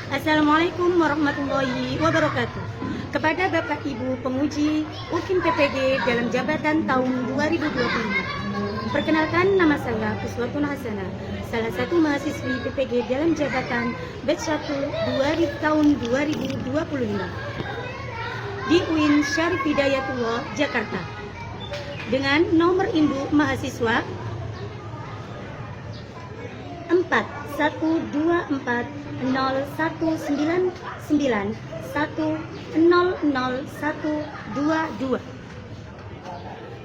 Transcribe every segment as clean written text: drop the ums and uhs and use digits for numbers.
Assalamualaikum warahmatullahi wabarakatuh. Kepada Bapak Ibu penguji UKIM PPG dalam jabatan tahun 2025. Perkenalkan, nama saya Uswatun Hasanah, salah satu mahasiswi PPG dalam jabatan batch 1 tahun 2025 di UIN Syarif Hidayatullah, Jakarta. Dengan nomor induk mahasiswa 4121499100122.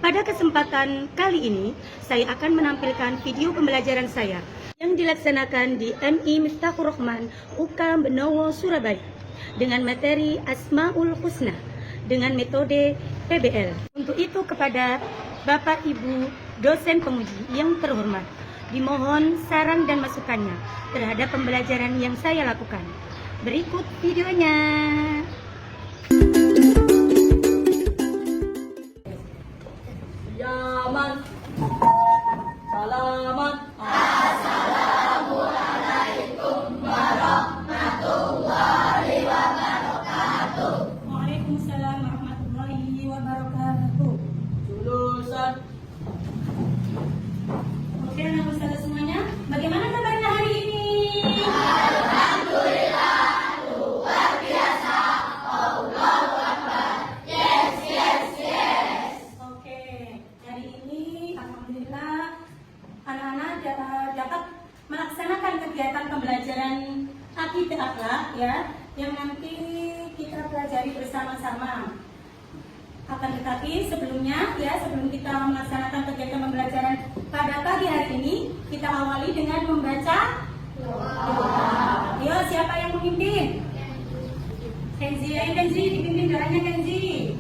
Pada kesempatan kali ini, saya akan menampilkan video pembelajaran saya yang dilaksanakan di MI Miftahur Rahman, UK Benowo, Surabaya, dengan materi Asmaul Husna dengan metode PBL. Untuk itu, kepada Bapak Ibu dosen penguji yang terhormat, dimohon saran dan masukannya terhadap pembelajaran yang saya lakukan. Berikut videonya. Yaman, salaman, assalamualaikum warahmatullahi wabarakatuh. Waalaikumsalam warahmatullahi wabarakatuh. Jurusan. Oke, anak ustazah semuanya, bagaimana kabarnya hari ini? Alhamdulillah, luar biasa. Allahu Akbar. Yes, yes, yes. Oke, hari ini alhamdulillah anak-anak dapat melaksanakan kegiatan pembelajaran akidah akhlak ya, yang nanti kita pelajari bersama-sama. Akan tetapi sebelumnya ya, sebelum kita melaksanakan kegiatan pembelajaran pada pagi hari ini, kita awali dengan membaca doa. Yo, siapa yang memimpin? Kenzi, ayo Kenzi, dipimpin doanya Kenzi.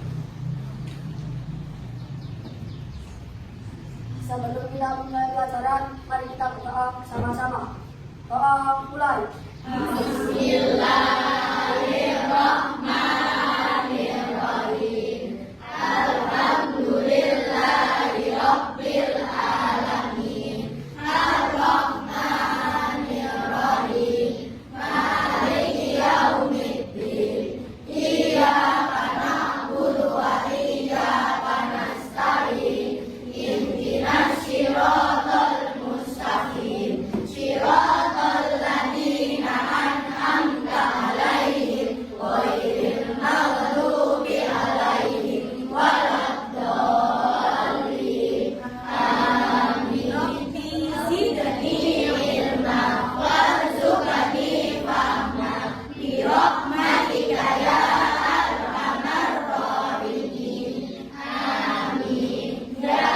Sebelum kita mulai pelajaran, mari kita berdoa bersama-sama. Doa mulai. Bismillahirrahmanirrahim. Alhamdulillahirabbil alamin. Arrahmanirrahim. Maliki yaumiddin. Iyyaka na'budu wa iyyaka nasta'in. Ihdinas siratal mustaqim. Siratal ladzina an'amta 'alaihim ghairil maghdubi 'alaihim waladdallin. Amin. Rabbi zidni Ilma warzuqni fahma bi rahmatika ya arhamar rahimin. Amin ya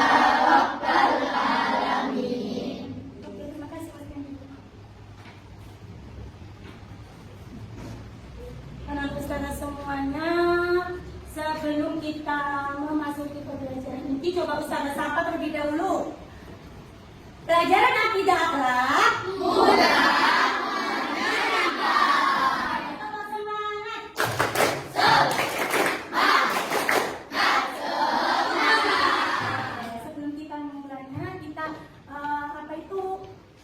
rabbal alamin. Terima kasih Mas Kenzi. Anak ustazah semuanya, sebelum kita memasuki pembelajaran inti, coba ustazah sapa terlebih dahulu. Pelajaran akidah akhlak mudah menyenangkan. Semangat. Sebelum kita memulainya, kita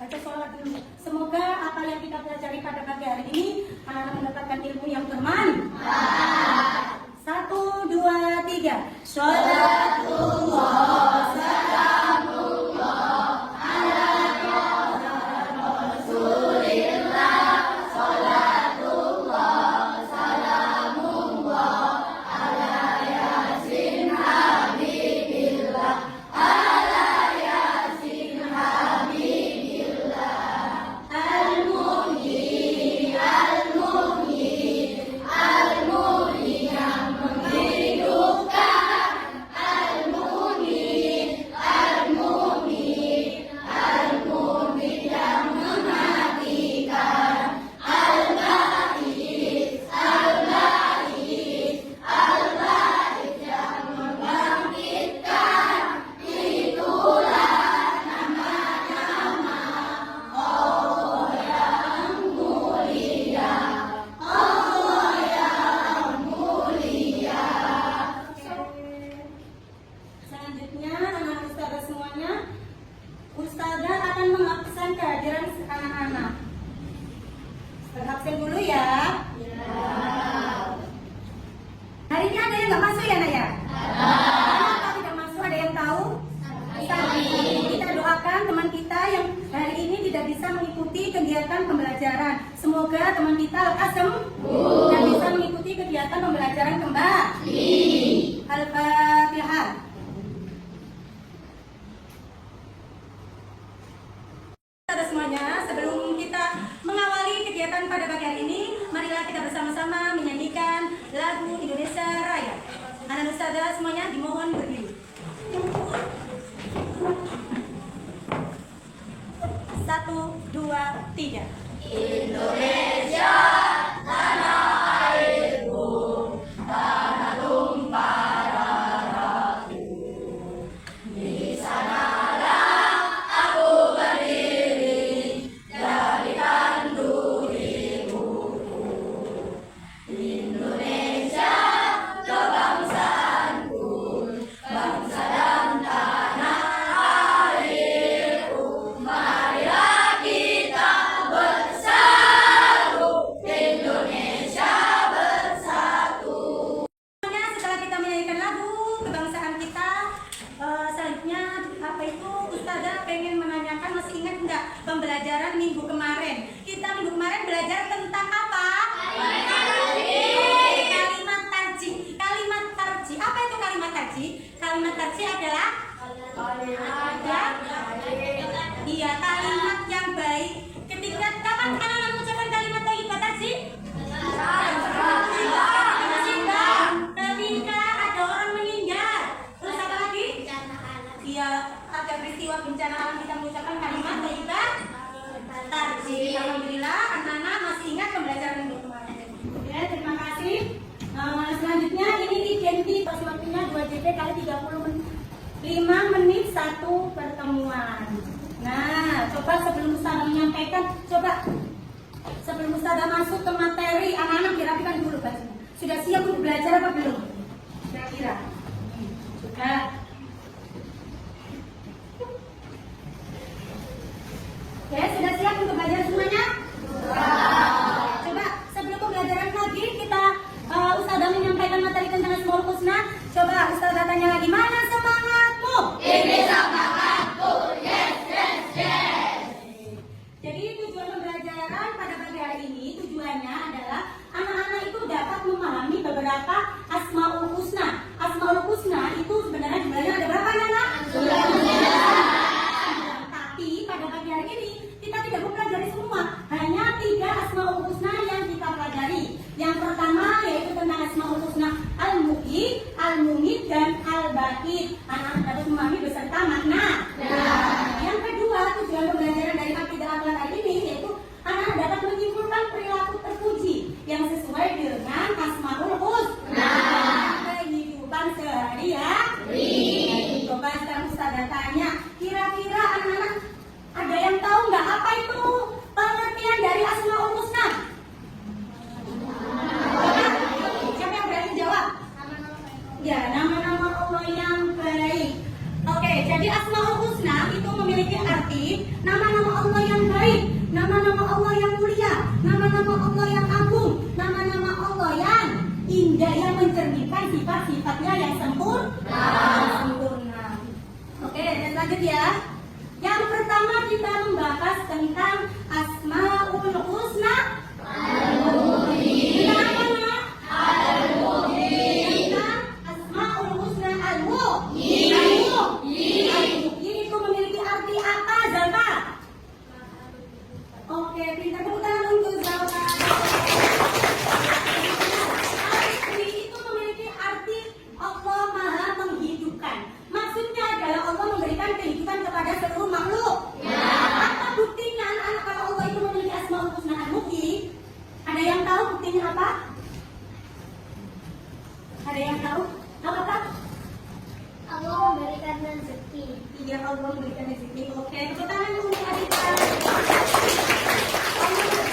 baca sholat dulu. Semoga apa yang kita pelajari pada pagi hari ini anak-anak mendapatkan ilmu yang bermanfaat. 1, 2, 3. Sholatullah, salamullah ala Rasulillah. Sholatullah, salamullah ala Yasin Habibillah. Ala Yasin Habibillah. mengikuti kegiatan pembelajaran. Semoga teman kita lekas sembuh dan bisa mengikuti kegiatan pembelajaran kembali. Al-Fatihah. Saudara semuanya, sebelum kita mengawali kegiatan pada pagi hari ini, marilah kita bersama-sama menyanyikan lagu Indonesia Raya. Anak saudara semuanya dimohon berdiri. 1, 2, 3. Indonesia, tanah airku, tanah tumpah darahku. Di sanalah aku berdiri, jadikan duri ibuku. Indonesia, kebangsaanku, bangsa dan tanah airku. Marilah kita bersatu, Indonesia bersatu. Setelah kita menyanyikan lagu kebangsaan kita, selanjutnya apa itu Ustazah pengen menanyakan, masih ingat nggak pembelajaran minggu kemarin? Kita minggu kemarin belajar tentang apa? Kalimat tarji. Kalimat tarji. Apa itu kalimat tarji? Kalimat tarji adalah iya, kalimat yang baik. Ketika kapan anak-anak mengucapkan kalimat thayyibah tarji? Ketika ada orang meninggal. Terus apa lagi? Iya, ada peristiwa bencana alam kita mengucapkan kalimat thayyibah tarji. Alhamdulillah anak-anak masih ingat pembelajaran minggu kemarin. Ya, terima kasih. Selanjutnya ini identitas waktunya 2 JP kali 30 menit. 5 menit 1 pertemuan. Nah, coba sebelum Ustazah menyampaikan, sebelum Ustazah masuk ke materi, anak-anak dirapikan dulu bajunya. Sudah siap untuk belajar apa belum? Kira-kira. Sudah. Oke, sudah siap untuk belajar semuanya? Coba sebelum pembelajaran lagi kita Ustazah menyampaikan materi tentang Asmaul Husna. Coba Ustazah tanya lagi, mana semangatmu? Ini semangatku, yes, yes, yes. Jadi tujuan pembelajaran pada pagi hari ini tujuannya adalah anak-anak itu dapat memahami beberapa Asmaul Husna. Asmaul Husna itu sebenarnya jumlahnya ada berapa anak? 9. Tapi pada pagi hari ini kita tidak mempelajari semua, hanya 3 Asmaul Husna yang kita pelajari. Yang pertama yaitu tentang Asmaul Husna Al-Muhyi, Al-Mumit, dan Al-Baqi. Anak-anak dapat memahami beserta makna. Yang kedua, tujuan pembelajaran dari akidah akhlak hari ini yaitu anak dapat menyimpulkan perilaku terpuji yang sesuai dengan Asmaul Husna kehidupan sehari-hari. Coba sekarang Ustazah tanya, kira-kira anak-anak ada yang tahu nggak apa itu pengertian dari Asmaul Husna? Siapa yang berani jawab? Ya, nama-nama Allah yang baik. Oke, jadi Asmaul Husna itu memiliki arti nama-nama Allah yang baik, nama-nama Allah yang mulia, nama-nama Allah yang agung, nama-nama Allah yang indah, yang mencerminkan sifat-sifatnya yang sempurna. Oke, dan lanjut ya. Yang pertama kita membahas tentang Asmaul Husna Al-Muhyi. Asmaul Husna Al-Muhyi. Al-Muhyi itu memiliki arti apa, Zalfa? Oke, berikan tepuk tangan untuk Zalfa. Al-Muhyi itu memiliki arti Allah Maha menghidupkan. Maksudnya adalah Allah memberikan kehidupan kepada seluruh makhluk. Apa buktinya anak-anak kalau Allah itu memiliki Asmaul Husna Al-Muhyi? Ada yang tahu buktinya apa? Ada yang tahu? Tahu apa? Allah memberikan rezeki. Iya, Allah memberikan rezeki. Oke, tepuk tangan untuk Adita. Allah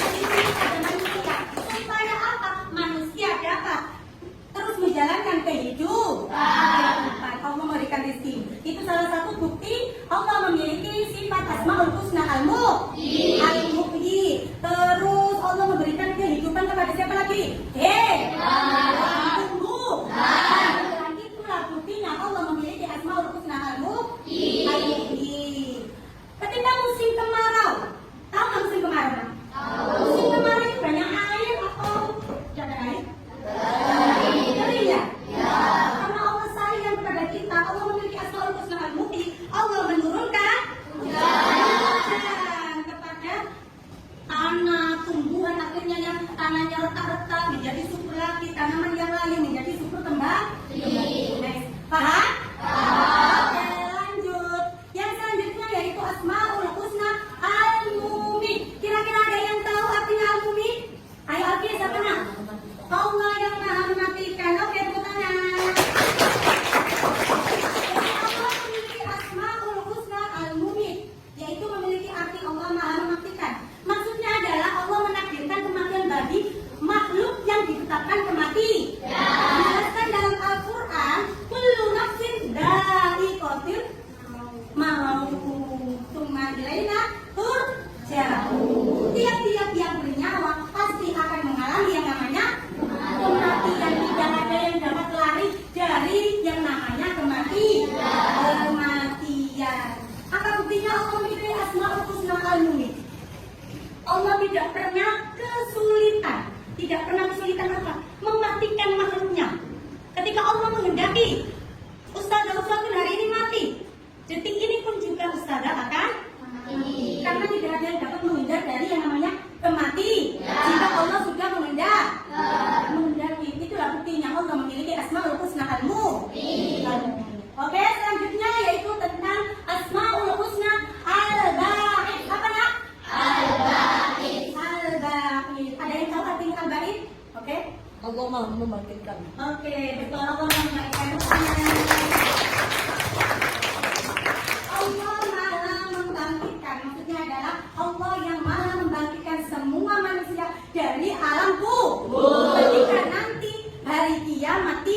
punya yang tanahnya retak-retak menjadi subur lagi, tanaman yang lain menjadi subur kembali. Next. Paham? Oke, lanjut. Yang selanjutnya yaitu Asmaul Husna Al-Mumin. Kira-kira ada yang tahu artinya Al-Mumin? Ayo, oke, siapa nak? Allah yang Maha Mematikan. Oke, tepuk tangan. Allah memiliki Asmaul Husna Al-Mumin, yaitu memiliki arti Allah Maha Mematikan. Maksudnya adalah Allah menakdirkan kematian bagi makhluk yang ditetapkan kemati. Dijelaskan dalam Al-Quran, kullu nafsin dha'iqatul maut, tsumma ilaina turja'un. Tiap-tiap yang bernyawa pasti akan mengalami yang namanya kematian. Tidak ada yang dapat lari dari yang namanya kematian. Apa buktinya Allah memiliki Asmaul Husna Al-Mumin? Allah tidak pernah kesulitan. Tidak pernah kesulitan apa? Mematikan makhluknya. Ketika Allah menghendaki Ustazah hari ini mati, detik ini pun juga Ustazah akan mati. Karena tidak ada yang dapat menghindar dari yang namanya kematian. Jika Allah sudah menghendaki, itulah buktinya Allah memiliki Asmaul Husna Al-Mumin. Oke, selanjutnya yaitu tentang Asmaul Husna Al-Ba'id. Apa nak? Al-Ba'id. Ada yang tahu artinya Al-Ba'id? Oke. Allah Maha Membangkitkan. Oke, betul. Allah membangkitkan. Allah Maha Membangkitkan. Maksudnya adalah Allah yang Maha membangkitkan semua manusia dari alam kubur. Ketika nanti hari kiamat,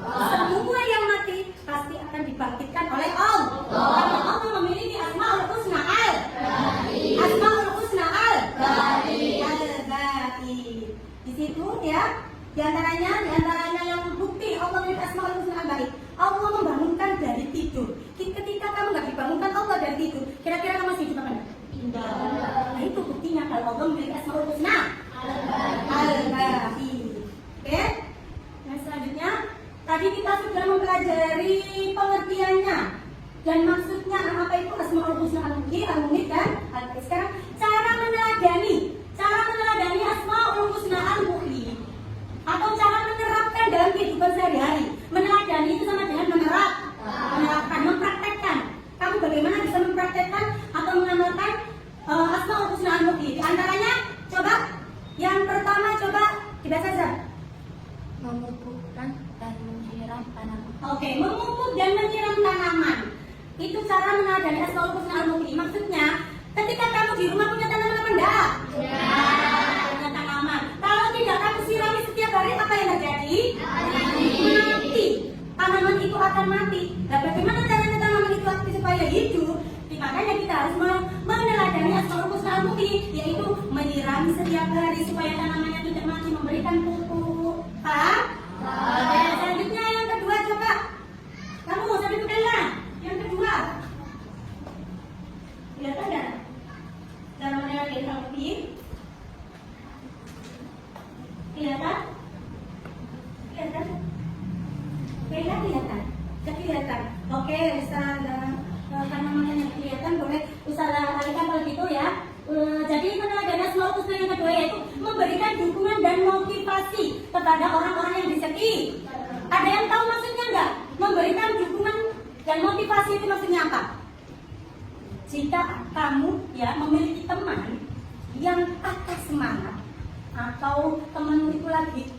semua yang mati pasti akan dibangkitkan oleh Allah. Karena Allah memiliki Asmaul Husna Al-Ba'id. Asmaul Husna Al-Ba'id. Di situ ya. Di antaranya yang bukti Allah memiliki Asmaul Husna Al-Ba'id. Allah membangunkan dari tidur. Ketika kamu nggak dibangunkan Allah dari tidur, kira-kira kamu masih hidup apa enggak? Nah, itu buktinya kalau Allah memiliki Asmaul Husna Al-Ba'id. Oke? Nah, selanjutnya tadi kita sudah mempelajari pengertiannya dan maksudnya apa itu Asmaul Husna Al-Mumin dan Al-Ba'id. Sekarang cara meneladani Asmaul Husna Al-Mumin atau cara menerapkan dalam kehidupan sehari-hari. Meneladani itu sama dengan menerapkan, mempraktekkan. Kamu bagaimana bisa mempraktekkan atau mengamalkan Asmaul Husna Al-Mumin? Di antaranya, coba yang pertama coba dibaca saja. Memupukkan dan menyiram tanaman. Oke, memupuk dan menyiram tanaman. Itu cara meneladani Asmaul Husna Al-Mumin. Maksudnya, ketika kamu di rumah punya tanaman apa enggak? Punya tanaman. Kalau tidak kamu sirami setiap hari, apa yang terjadi? Mati. Tanaman itu akan mati. Nah, bagaimana caranya tanaman itu aktif supaya hidup? Makanya kita harus meneladani Asmaul Husna Al-Mumin, yaitu menyirami setiap hari supaya tanamannya tidak mati, memberikan pupuk. Paham? Oke, selanjutnya yang kedua coba. Kamu mau sampai kebelah. Yang kedua. Kelihatan enggak? Cara meneladani Al-Mumin. Kelihatan? Kelihatan? Kelihatan. Oke, Ustazah. Karena namanya kelihatan, boleh Ustazah alihkan kalau gitu ya. Jadi meneladani Asmaul Husna yang kedua yaitu memberikan dukungan dan motivasi kepada orang-orang yang di sekitar. Ada yang tahu maksudnya enggak? Memberikan dukungan dan motivasi itu maksudnya apa? Jika kamu ya memiliki teman yang patah semangat atau temanmu itu lagi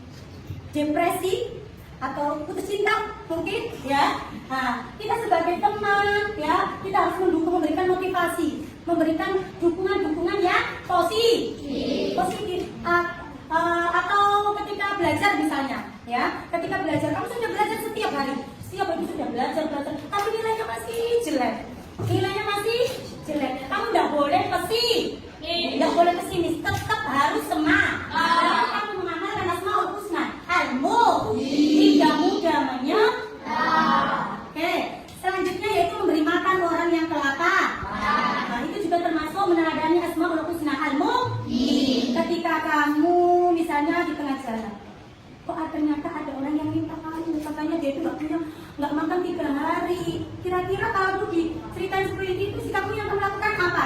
depresi atau putus cinta mungkin ya. Nah, kita sebagai teman ya, kita harus mendukung, memberikan motivasi, memberikan dukungan yang positif. Atau ketika belajar misalnya ya, ketika belajar kamu sudah belajar setiap hari itu sudah belajar, tapi nilainya masih jelek. Kamu nggak boleh pesimis, tetap harus semangat. Karena kamu mengamalkan Asmaul Husna Al-Mumin, tidak mudah menyerah. Oke, selanjutnya yaitu memberi makan orang yang kelaparan. Nah, itu juga termasuk meneladani Asmaul Husna Al-Mumin. Ketika kamu misalnya di tengah jalan, kok ternyata ada orang yang minta kamu, katanya dia itu nggak makan 3 hari. Kira-kira kalau diceritain seperti itu, sikapmu yang kamu lakukan apa?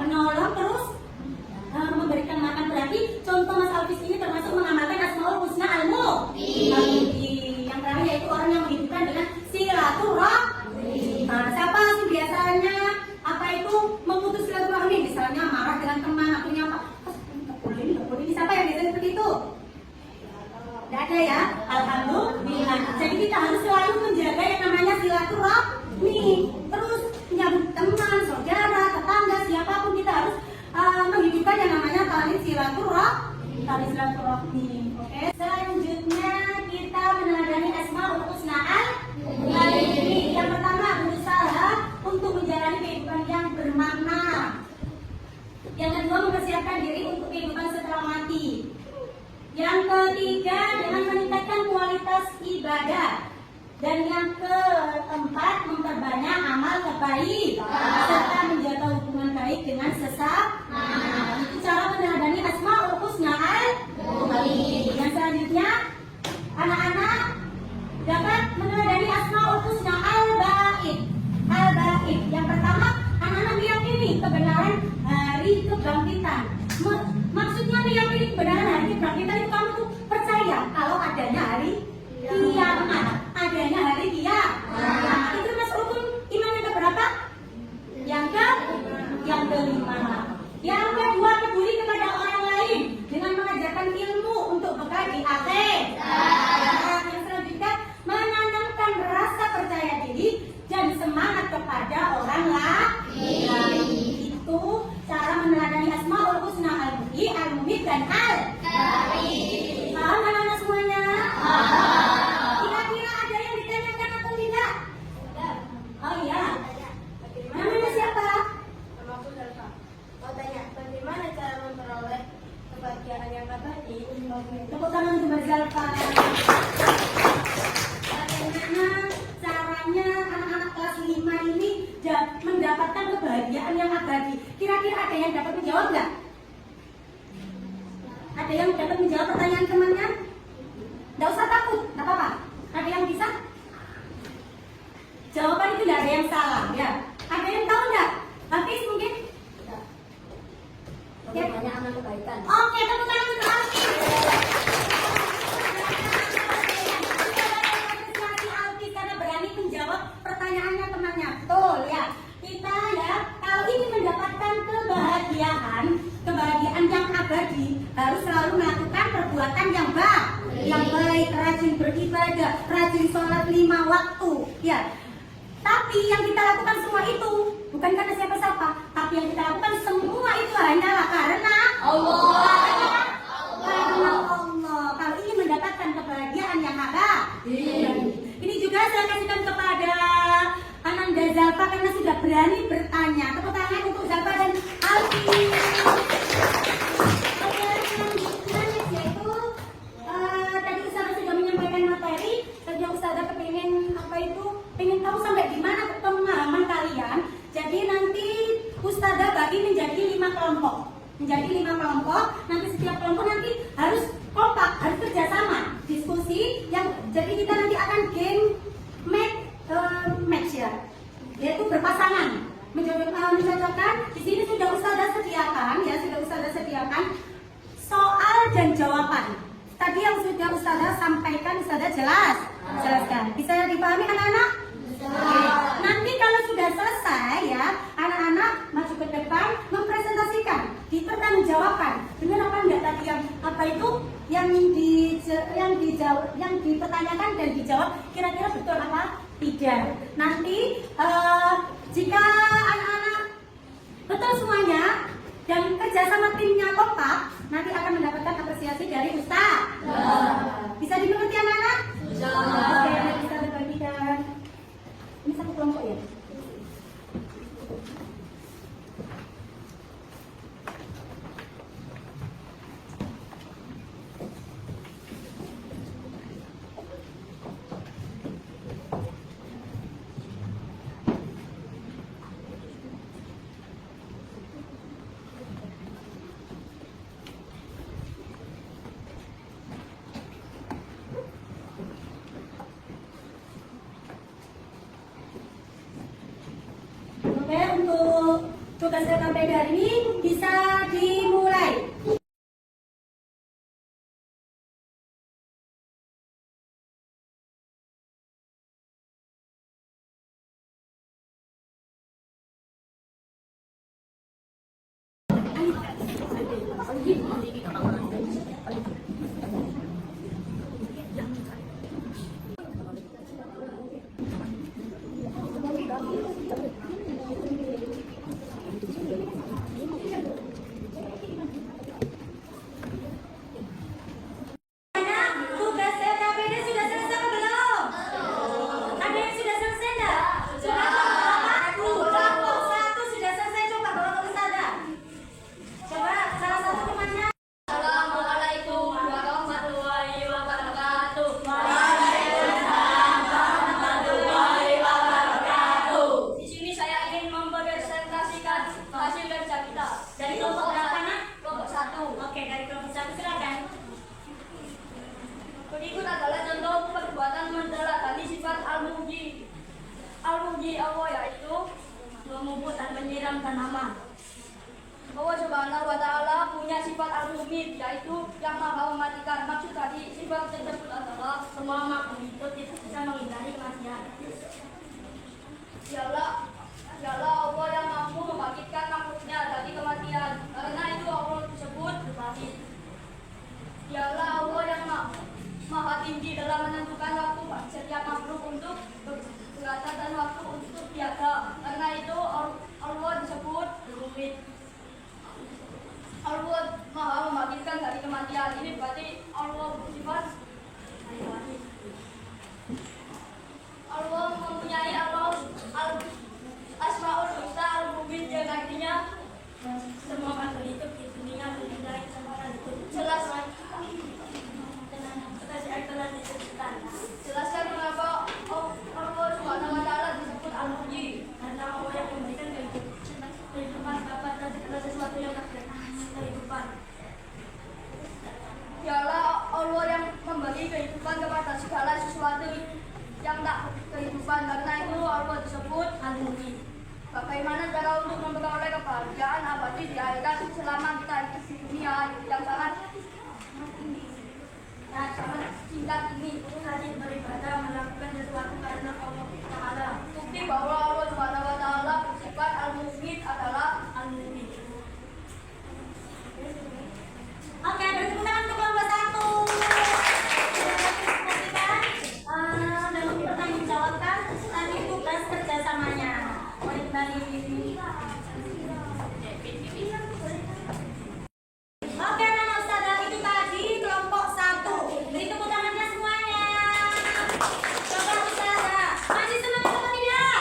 Menolong terus tali silaturahmi. Oke. Selanjutnya kita meneladani Asmaul Husna al-Husna. Yang pertama, berusaha untuk menjalani kehidupan yang bermakna. Yang kedua, mempersiapkan diri untuk kehidupan setelah mati. Yang ketiga, dengan meningkatkan kualitas ibadah. Dan yang keempat, memperbanyak amal kebaik serta menjaga hubungan baik dengan sesama. Itu cara meneladani Asmaul Husna al-Husna. Yang selanjutnya, anak-anak dapat meneladani Asmaul Husna al-Ba'id. Yang pertama, anak-anak meyakini kebenaran hari kebangkitan. Maksudnya meyakini kebenaran hari kebangkitan itu kamu tuh percaya kalau adanya hari kiamat, adanya hari kiamat. Itu mas rukun iman yang keberapa? Yang kelima. Yang kedua, peduli kepada orang lain dengan mengajarkan ilmu untuk bekal di akhir. Yang selanjutnya, menanamkan rasa percaya diri dan semangat kepada orang lain. Itu cara meneladani Asmaul Husna al-Mumit dan al-Karim. Paham anak-anak semuanya? Kira-kira ada yang ditanyakan atau tidak? Oh iya. Namanya siapa? Namaku Zalfa. Mau tanya, bagaimana cara memperoleh kebahagiaan yang abadi? Tepuk tangan untuk Mbak Zalfa. Bagaimana caranya anak-anak kelas 5 ini mendapatkan kebahagiaan yang abadi? Kira-kira ada yang dapat menjawab nggak? Ada yang dapat menjawab pertanyaan temannya? Nggak usah takut, nggak apa-apa. Ada yang bisa? Jawaban itu nggak ada yang salah, ya. Ada yang tahu nggak? Hafiz mungkin? Banyak amal kebaikan. Oke, tepuk tangan untuk Hafiz. Karena berani menjawab pertanyaannya temannya. Betul ya. Kita ya, kalau ingin mendapatkan kebahagiaan yang abadi, harus selalu melakukan perbuatan yang baik, rajin beribadah, rajin sholat 5 waktu, ya. Tapi yang kita lakukan semua itu bukan karena siapa-siapa, tapi yang kita lakukan semua itu hanyalah karena Allah. Karena Allah. Kalau ingin mendapatkan kebahagiaan yang abadi. Ini juga saya kasihkan kepada Ananda Zalfa karena sudah berani bertanya. Tepuk tangan untuk Zalfa dan Alfi. Yaitu tadi Ustazah sudah menyampaikan materi. Tadi Ustazah pengen tahu sampai di mana pemahaman kalian. Jadi nanti Ustazah bagi menjadi 5 kelompok. Nanti setiap kelompok nanti harus kompak, harus kerjasama, diskusi. Jadi kita nanti akan game match ya, yaitu berpasangan, mencocokkan. Di sini sudah Ustazah sediakan soal dan jawaban. Tadi yang sudah Ustazah sampaikan, Ustazah jelaskan. Bisa dipahami anak-anak? Oke. Nanti kalau sudah selesai ya, anak-anak maju ke depan mempresentasikan, dipertanggungjawabkan. Benar apa enggak tadi yang dipertanyakan dan dijawab kira-kira betul apa tidak. Nanti jika anak-anak betul semuanya dan kerjasama timnya kompak, nanti akan mendapatkan apresiasi dari Ustaz. Bisa dimengerti anak-anak? Oke, bisa dibagikan. Ini satu kelompok ya? Oke, untuk tugas KPD hari ini bisa dimulai. Allah Subhanahu wa Ta'ala punya sifat al-mumit, yaitu yang maha mematikan. Maksud tadi sifat tersebut adalah semua makhluk itu tidak bisa menghindari kematian. Dialah Allah yang mampu membangkitkan makhluknya dari kematian. Karena itu Allah disebut al-baqi. Dialah Allah yang maha tinggi dalam menentukan waktu setiap makhluk untuk berkata dan waktu untuk tiada. Karena itu Allah disebut al-mumit. Allah maha membangkitkan dari kematian. Ini berarti Allah bersifat Allah mempunyai Asmaul Husna al-Mubin, yang artinya semua makhluk itu di dunia mempunyai kesempatan itu. Jelaskan mengapa Allah Subhanahu wa Ta'ala disebut al-Muhyi, karena Allah yang memberikan kehidupan kepada segala sesuatu yang ada kehidupan. Dialah Allah yang memberi kehidupan kepada segala sesuatu yang tak kehidupan. Karena itu Allah disebut al-Muhyi. Bagaimana cara untuk memperoleh kebahagiaan abadi di akhirat selama kita hidup di dunia yang sangat singkat ini? Rajin beribadah, melakukan sesuatu karena Allah Ta'ala. Bukti bahwa Allah Subhanahu wa Ta'ala bersifat al-Mumit adalah al-Mumit. Oke, beri tangan untuk lomba 1. Dan mempertanggungjawabkan tadi tugas kerjasamanya. Mulai dari Oke, Nana Ustazah, itu tadi kelompok 1. Beri tepuk tangannya semuanya. Coba Ustazah, masih semangat atau tidak?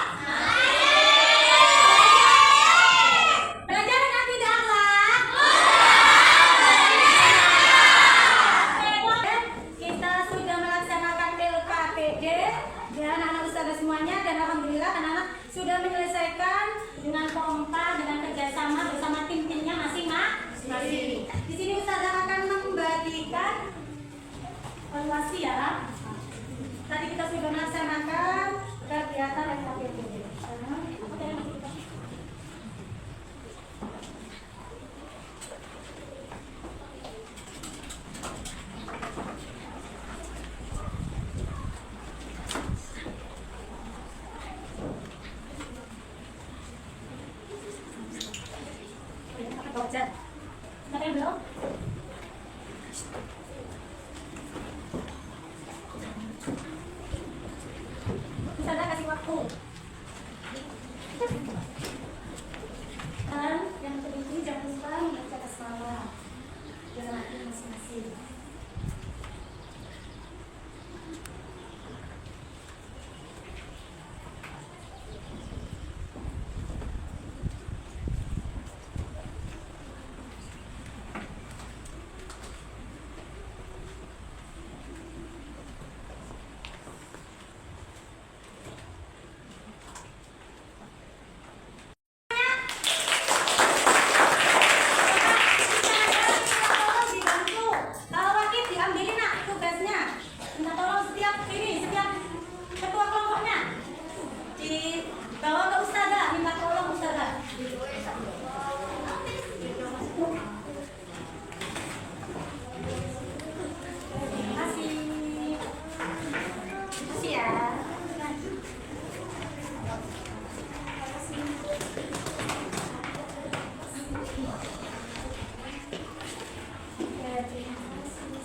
Belajar dengan tidak akhlak? Kita sudah melaksanakan LKPD dan anak Ustazah semuanya, dan alhamdulillah anak-anak sudah menyelesaikan dengan kompak, dengan kerjasama bersama tim-timnya masing-masing. Di sini Ustazah akan membagikan evaluasi ya. Tadi kita sudah melaksanakan kegiatan LKPD. Makan belum? Ustazah kasih waktu. Dan yang penting jangan lupa membaca basmalah dalam hati masing-masing.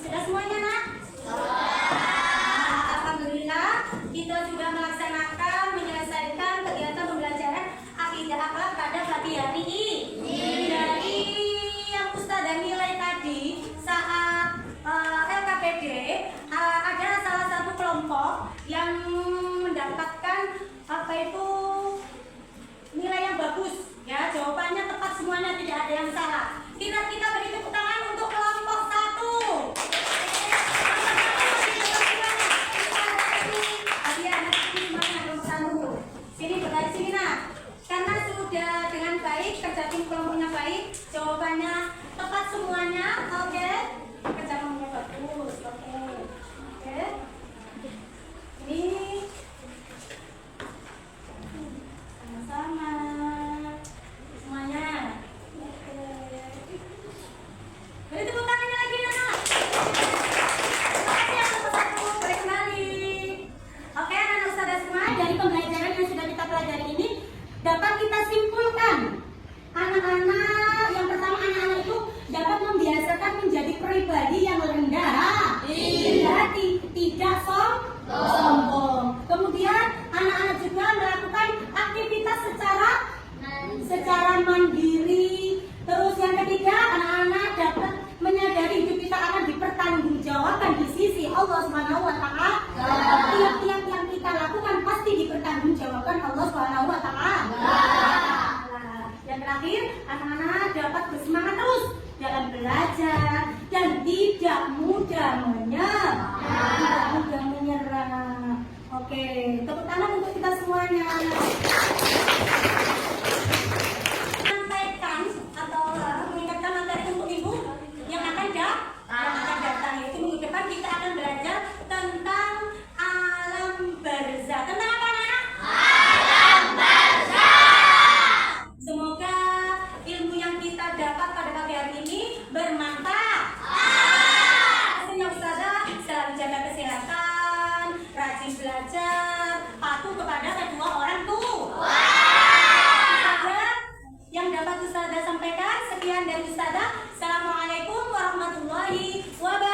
Sudah semuanya, Nak? Alhamdulillah, kita sudah melaksanakan, menyelesaikan kegiatan pembelajaran akidah akhlak pada pagi hari ini. Dari yang Ustazah nilai tadi saat LKPD, ada salah satu kelompok yang mendapatkan nilai yang bagus. Ya, jawabannya tepat semuanya, tidak ada yang salah. Kita beri tepuk tangan untuk kelompok 1. Sini berlari sini, Nak. Karena sudah dengan baik, kerja tim kelompoknya baik, jawabannya tepat semuanya. Oke, kerja kelompoknya bagus. Oke. Ini sama-sama semuanya. Oke. Oke, tepuk tangan untuk kita semuanya. Sampaikan atau mengingatkan materi untuk minggu yang akan datang, yaitu minggu depan kita akan belajar tentang alam barzah. Tentang apa, anak? Alam barzah. Semoga ilmu yang kita dapat pada pagi hari ini bermanfaat. Hasilnya Ustazah selalu jaga kesehatan, rajin belajar, patuh kepada kedua orang tua. Yang dapat Ustazah sampaikan, sekian dari Ustazah. Assalamualaikum warahmatullahi wabarakatuh.